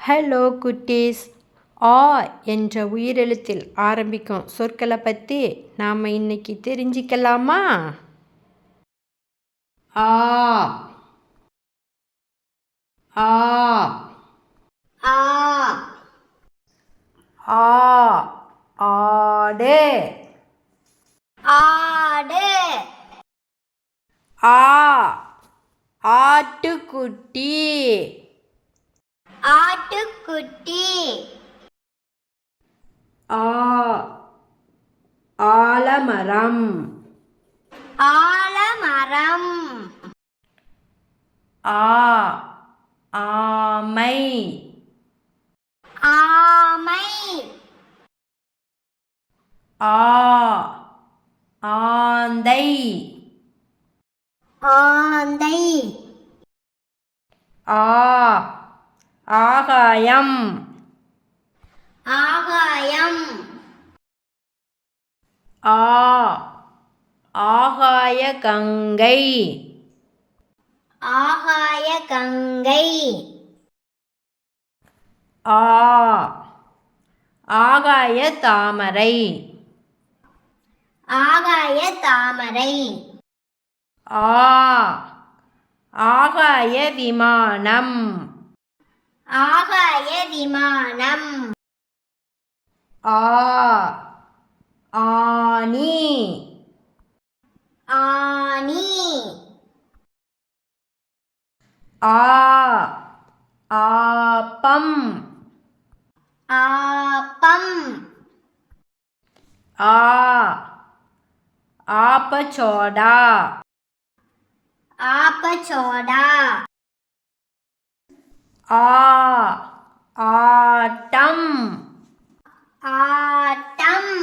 Hello குட்டீஸ். ஆ என்ற உயிரெழுத்தில் ஆரம்பிக்கும் சொற்களை பற்றி நாம் இன்னைக்கு தெரிஞ்சுக்கலாமா? ஆ ஆ ஆ ஆ ஆடு ஆடு ஆ ஆட்டுக்குட்டி ஆட்டுக்குட்டி ஆ ஆலமரம் ஆலமரம் ஆ ஆமை ஆமை ஆ ஆந்தை ஆந்தை ஆ ஆகாயம் ஆகாயம் ஆ ஆகாய கங்கை ஆகாய கங்கை ஆ ஆகாய தாமரை ஆகாய தாமரை ஆ ஆகாய விமானம் ஆகாய விமானம் ஆ ஆனி ஆனி ஆ ஆப்பம் ஆப்பம் ஆ ஆப்பச்சோடா ஆப்பச்சோடா ஆ ஆட்டம் ஆட்டம்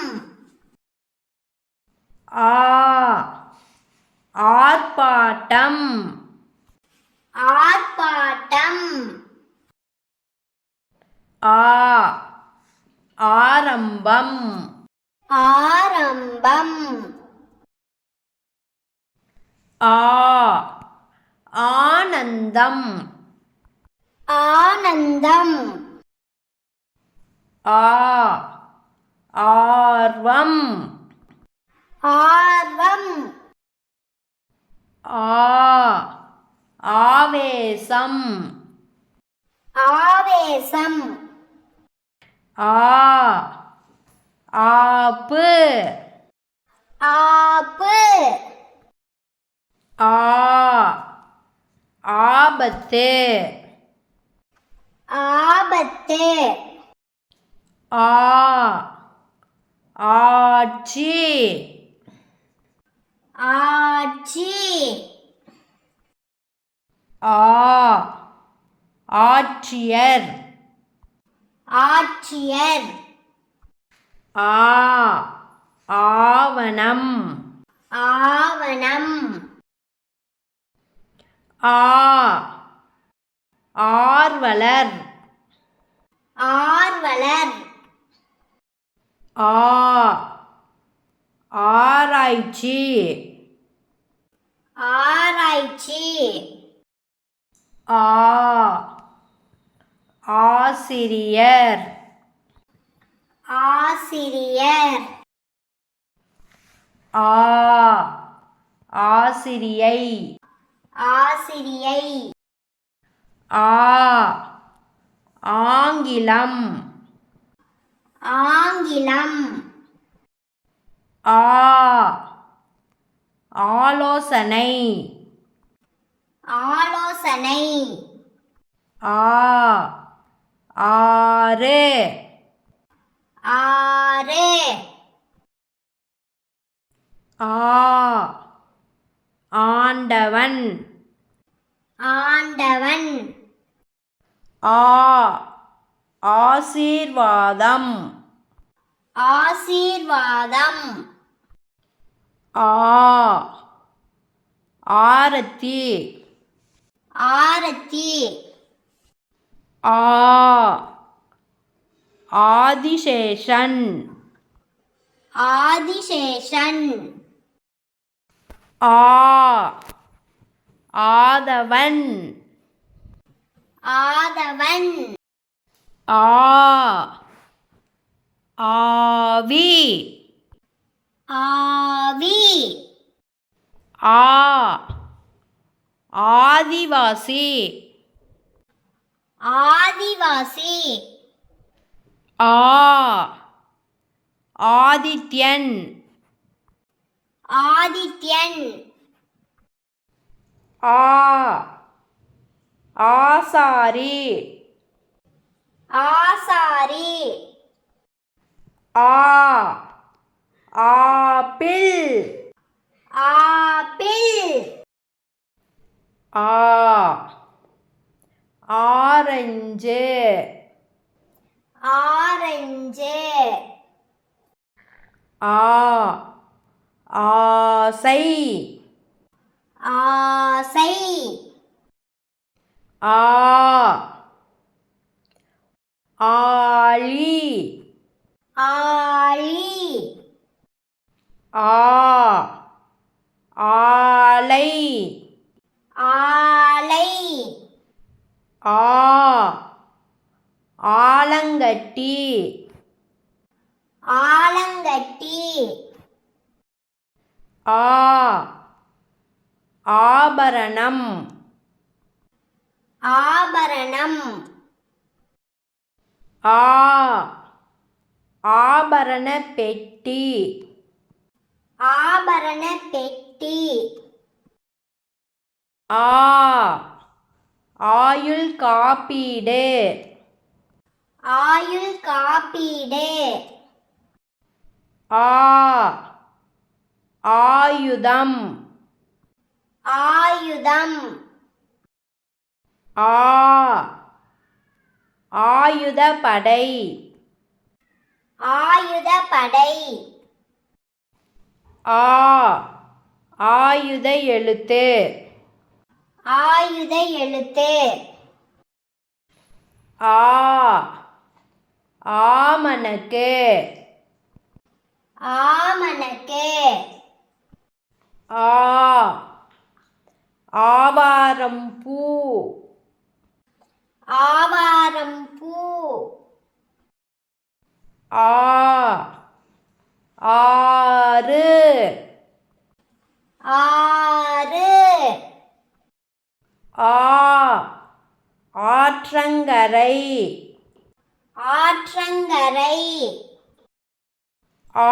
ஆ ஆர்ப்பாட்டம் ஆர்ப்பாட்டம் ஆ ஆரம்பம் ஆரம்பம் ஆ ஆனந்தம் ஆனந்தம் ஆ ஆர்வம் ஆர்வம் ஆ ஆவேசம் ஆவேசம் ஆ ஆப்பு ஆப்பு ஆ ஆபத்து ஆபத்து ஆ ஆட்சி ஆட்சி ஆ ஆட்சியர் ஆட்சியர் ஆ ஆவணம் ஆவணம் ஆ ஆர்வலர் ஆர்வலர் ஆ ஆராய்ச்சி ஆராய்ச்சி ஆ ஆசிரியர் ஆசிரியர் ஆ ஆசிரியை ஆசிரியை ஆ ஆங்கிலம் ஆங்கிலம் ஆ ஆலோசனை ஆலோசனை ஆ ஆறு ஆறு ஆ ஆண்டவன் ஆண்டவன் ஆ ஆசீர்வாதம் ஆசீர்வாதம் ஆ ஆரத்தி ஆரத்தி ஆ ஆதிசேஷன் ஆதிசேஷன் ஆ ஆதவன் ஆதவன் ஆ ஆவி ஆவி ஆ ஆதிவாசி ஆதிவாசி ஆ ஆதித்யன் ஆதித்யன் ஆ ஆசாரி ஆசாரி ஆ ஆப்பிள் ஆப்பிள் ஆ ஆரஞ்சு ஆரஞ்சு ஆ ஆசை ஆசை ஆ ஆழி ஆழி ஆ ஆலை ஆலை ஆ ஆலங்கட்டி ஆலங்கட்டி ஆ ஆபரணம் ஆபரணம் ஆ ஆபரண பெட்டி ஆபரண பெட்டி ஆ ஆயுள் காப்பீடு ஆயுள் காப்பீடு ஆ ஆயுதம் ஆயுதம் ஆ ஆயுதப்படை ஆயுதப்படை ஆ ஆயுத எழுத்து ஆயுத எழுத்து ஆ ஆமணக்கு ஆமணக்கு ஆ ஆவாரம் பூ ஆவாரம் பூ ஆ ஆறு ஆறு ஆ ஆற்றங்கரை ஆற்றங்கரை ஆ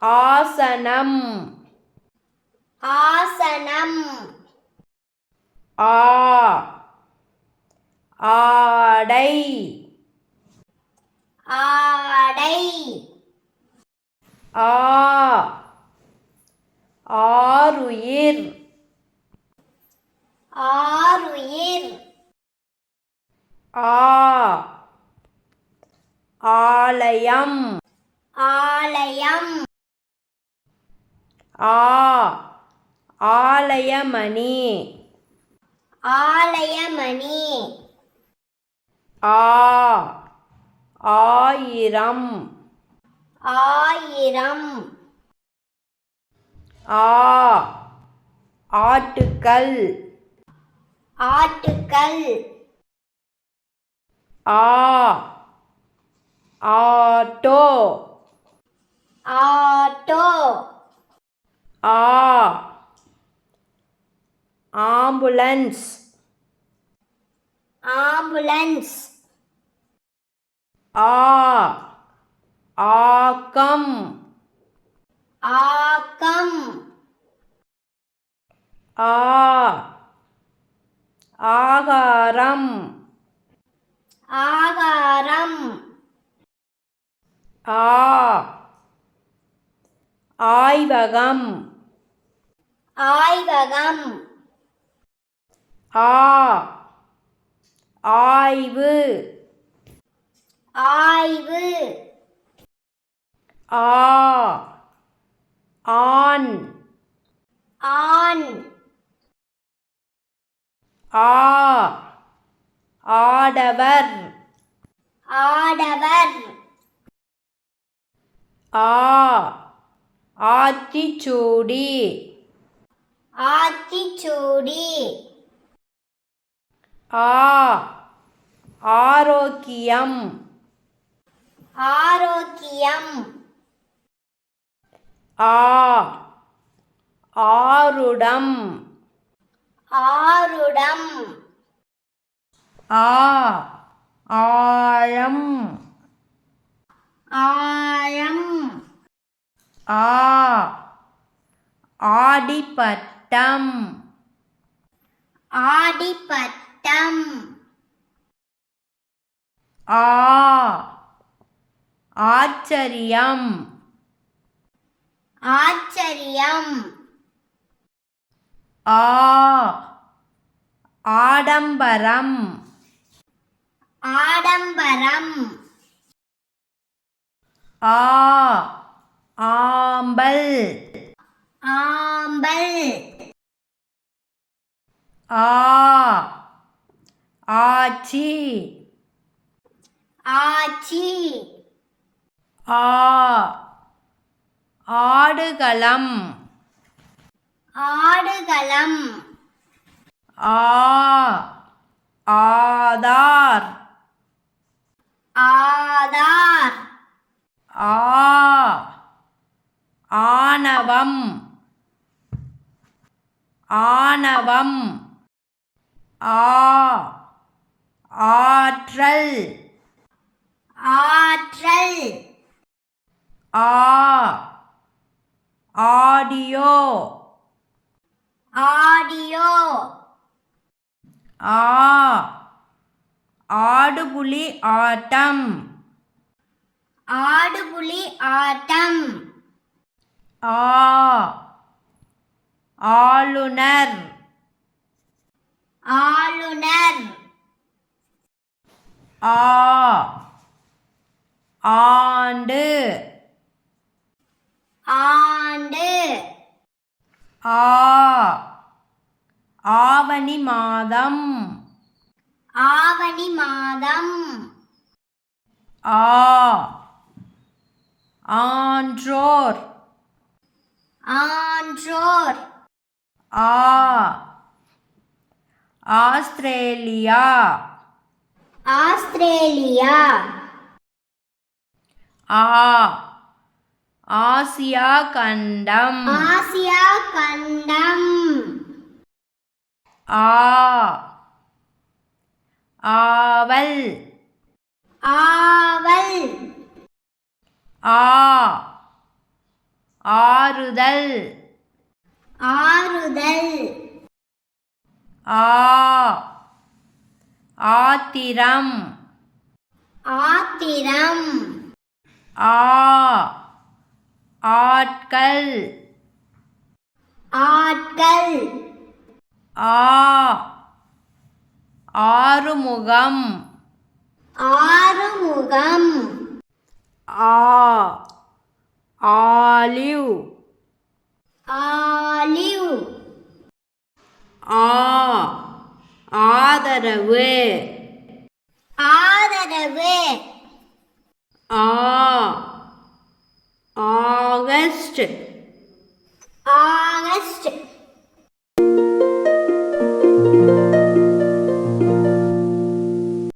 ஆசனம் ஆசனம் ஆ ஆடை ஆடை ஆ ஆருயிர் ஆருயிர் ஆ ஆலயம் ஆலயம் ஆ ஆலயமணி ஆலயமணி ஆ ஆயிரம் ஆயிரம் ஆ ஆட்டுக்கல் ஆட்டுக்கல் ஆ ஆட்டோ ஆட்டோ ஆ ஆம்புலன்ஸ் ஆம்புலன்ஸ் ஆ ஆக்கம் ஆக்கம் ஆ ஆகாரம் ஆகாரம் ஆ ஆய்வகம் ஆய்வகம் ஆ ஆய்வு ஆய்வு ஆ ஆண் ஆண் ஆ ஆடவர் ஆடவர் ஆ ஆத்திச்சூடி ஆத்திச்சூடி ஆ ஆரோக்கியம் ஆரோக்கியம் ஆருடம் ஆருடம் ஆழம் ஆழம் ஆடிப்பட்டம் ஆடிப்பட்டம் ஆச்சரியம் ஆச்சரியம் ஆடம்பரம் ஆடம்பரம் ஆம்பல் ஆம்பல் ஆச்சி ஆச்சி ஆடுகளம் ஆடுகளம் ஆதார் ஆதார் ஆணவம் ஆணவம் ஆற்றல் ஆற்றல் ஆடியோ ஆடியோ ஆடுபுலி ஆட்டம் ஆடுபுலி ஆட்டம் ஆளுநர் ஆளுநர் ஆண்டு ஆண்டு ஆவணி மாதம் ஆவணி மாதம் ஆன்றோர் ஆன்றோர் ஆஸ்திரேலியா ஆஸ்திரேலியா ஆசியா கண்டம் ஆசியா கண்டம் ஆவல் ஆவல் ஆறுதல் ஆறுதல் ஆத்திரம் ஆத்திரம் ஆட்கள் ஆட்கள் ஆறுமுகம் ஆறுமுகம் ஆலிவ் ஆலிவ் ஆதரவு ஆதரவு ஆகஸ்ட்